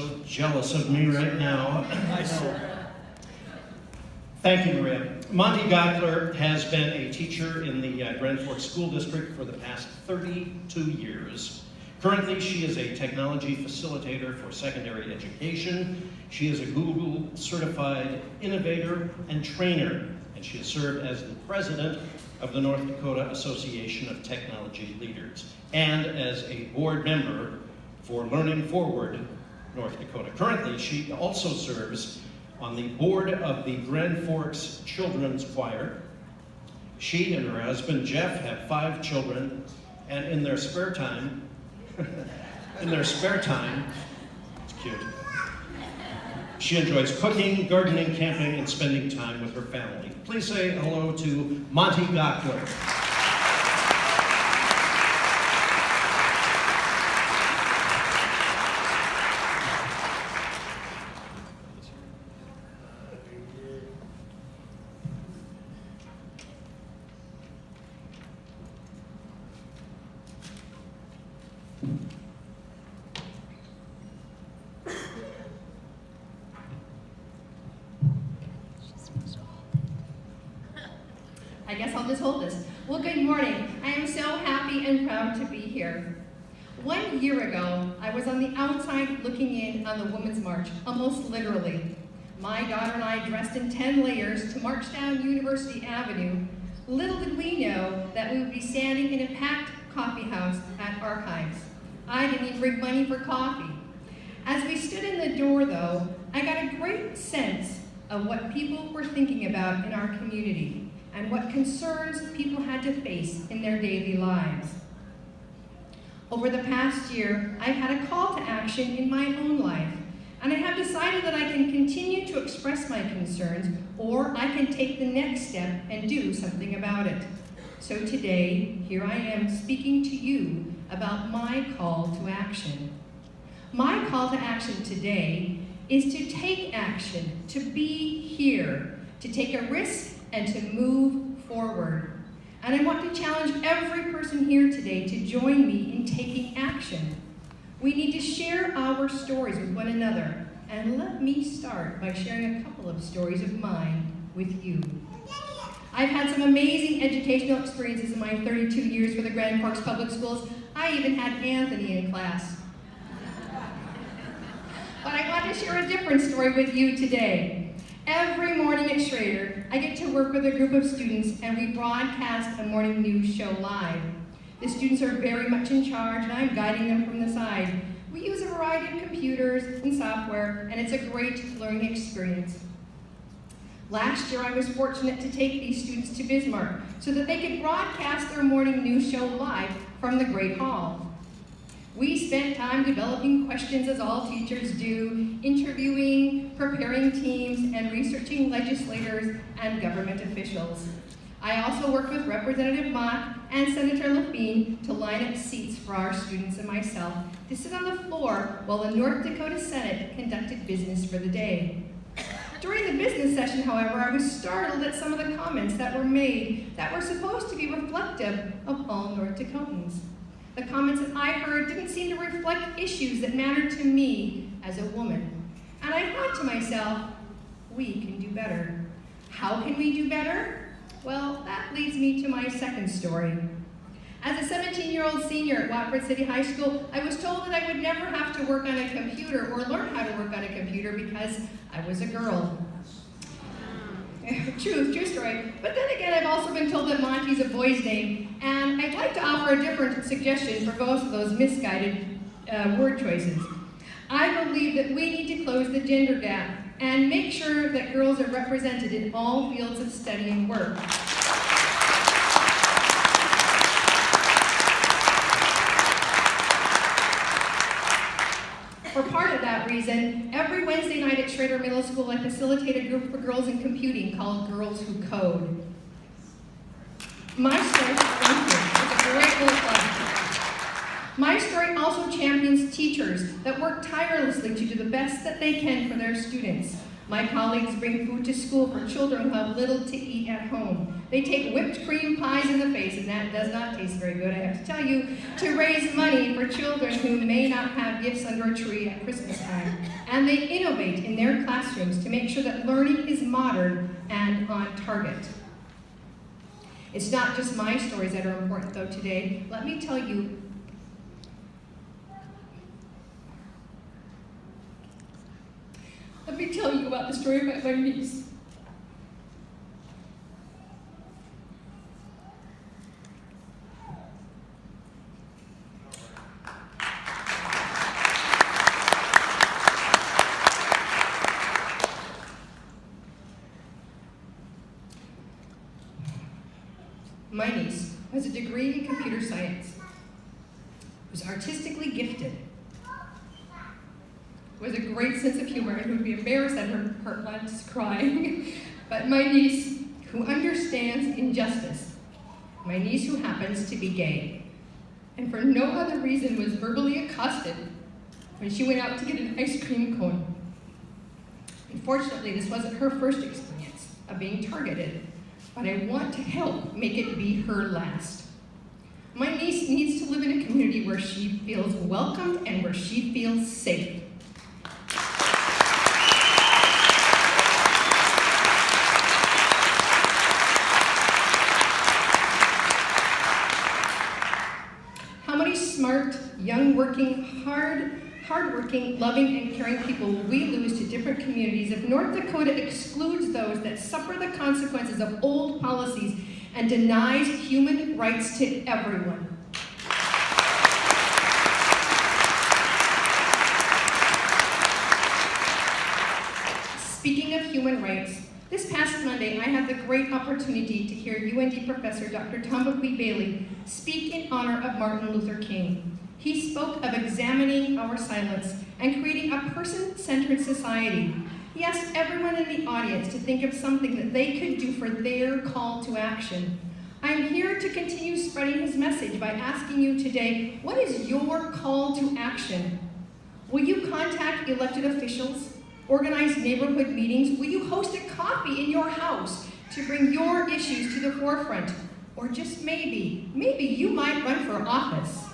so jealous of me right now. I know. Thank you, Maria. Monte has been a teacher in the Grand Forks School District for the past 32 years. Currently, she is a technology facilitator for secondary education. She is a Google certified innovator and trainer, and she has served as the president of the North Dakota Association of Technology Leaders and as a board member for Learning Forward North Dakota. Currently, she also serves on the board of the Grand Forks Children's Choir. She and her husband Jeff have 5 children, and in their spare time, it's cute, she enjoys cooking, gardening, camping, and spending time with her family. Please say hello to Monte Gockler. I guess I'll just hold this. Well, good morning. I am so happy and proud to be here. 1 year ago, I was on the outside looking in on the Women's March, almost literally. My daughter and I dressed in 10 layers to march down University Avenue. Little did we know that we would be standing in a packed coffee house at Archives. I didn't even bring money for coffee. As we stood in the door, though, I got a great sense of what people were thinking about in our community and what concerns people had to face in their daily lives. Over the past year, I've had a call to action in my own life, and I have decided that I can continue to express my concerns, or I can take the next step and do something about it. So today, here I am speaking to you about my call to action. My call to action today is to take action, to be here, to take a risk, and to move forward. And I want to challenge every person here today to join me in taking action. We need to share our stories with one another. And let me start by sharing a couple of stories of mine with you. I've had some amazing educational experiences in my 32 years for the Grand Forks Public Schools. I even had Anthony in class. But I want to share a different story with you today. Every morning at Schrader, I get to work with a group of students and we broadcast a morning news show live. The students are very much in charge and I'm guiding them from the side. We use a variety of computers and software and it's a great learning experience. Last year I was fortunate to take these students to Bismarck so that they could broadcast their morning news show live from the Great Hall. We spent time developing questions as all teachers do, interviewing, preparing teams, and researching legislators and government officials. I also worked with Representative Mott and Senator Lafine to line up seats for our students and myself to sit on the floor while the North Dakota Senate conducted business for the day. During the business session, however, I was startled at some of the comments that were made that were supposed to be reflective of all North Dakotans. The comments that I heard didn't seem to reflect issues that mattered to me as a woman. And I thought to myself, we can do better. How can we do better? Well, that leads me to my second story. As a 17-year-old senior at Watford City High School, I was told that I would never have to work on a computer or learn how to work on a computer because I was a girl. True story. But then again, I've also been told that Monte's a boy's name, and I'd like to offer a different suggestion for both of those misguided word choices. I believe that we need to close the gender gap and make sure that girls are represented in all fields of study and work. For part of that reason, every Wednesday night at Schrader Middle School, I facilitate a group for girls in computing called Girls Who Code. My story, it's a great little fun. My story also champions teachers that work tirelessly to do the best that they can for their students. My colleagues bring food to school for children who have little to eat at home. They take whipped cream pies in the face, and that does not taste very good, I have to tell you, to raise money for children who may not have gifts under a tree at Christmas time. and they innovate in their classrooms to make sure that learning is modern and on target. It's not just my stories that are important though today. Let me tell you about the story of my niece. My niece has a degree in computer science, was artistically gifted, was a great sense of humor, and would be embarrassed at her once crying. But my niece who understands injustice, my niece who happens to be gay, and for no other reason was verbally accosted when she went out to get an ice cream cone. Unfortunately, this wasn't her first experience of being targeted, but I want to help make it be her last. My niece needs to live in a community where she feels welcomed and where she feels safe. How many smart, young, hardworking, loving, and caring people will we lose to different communities if North Dakota excludes those that suffer the consequences of old policies and denies human rights to everyone? Speaking of human rights, this past Monday, I had the great opportunity to hear UND professor Dr. Tombakwee Bailey speak in honor of Martin Luther King. He spoke of examining our silence and creating a person-centered society. He asked everyone in the audience to think of something that they could do for their call to action. I am here to continue spreading his message by asking you today, what is your call to action? Will you contact elected officials? Organize neighborhood meetings? Will you host a coffee in your house to bring your issues to the forefront? Or just maybe you might run for office.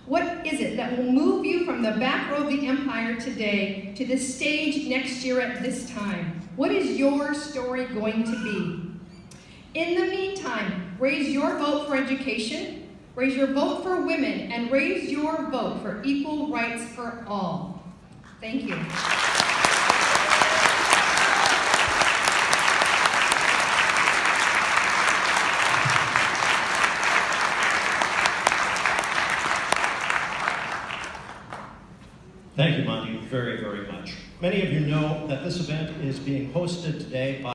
What is it that will move you from the back row of the empire today to the stage next year at this time? What is your story going to be? In the meantime, raise your vote for education, raise your vote for women, and raise your vote for equal rights for all. Thank you. Thank you, Monte, very, very much. Many of you know that this event is being hosted today by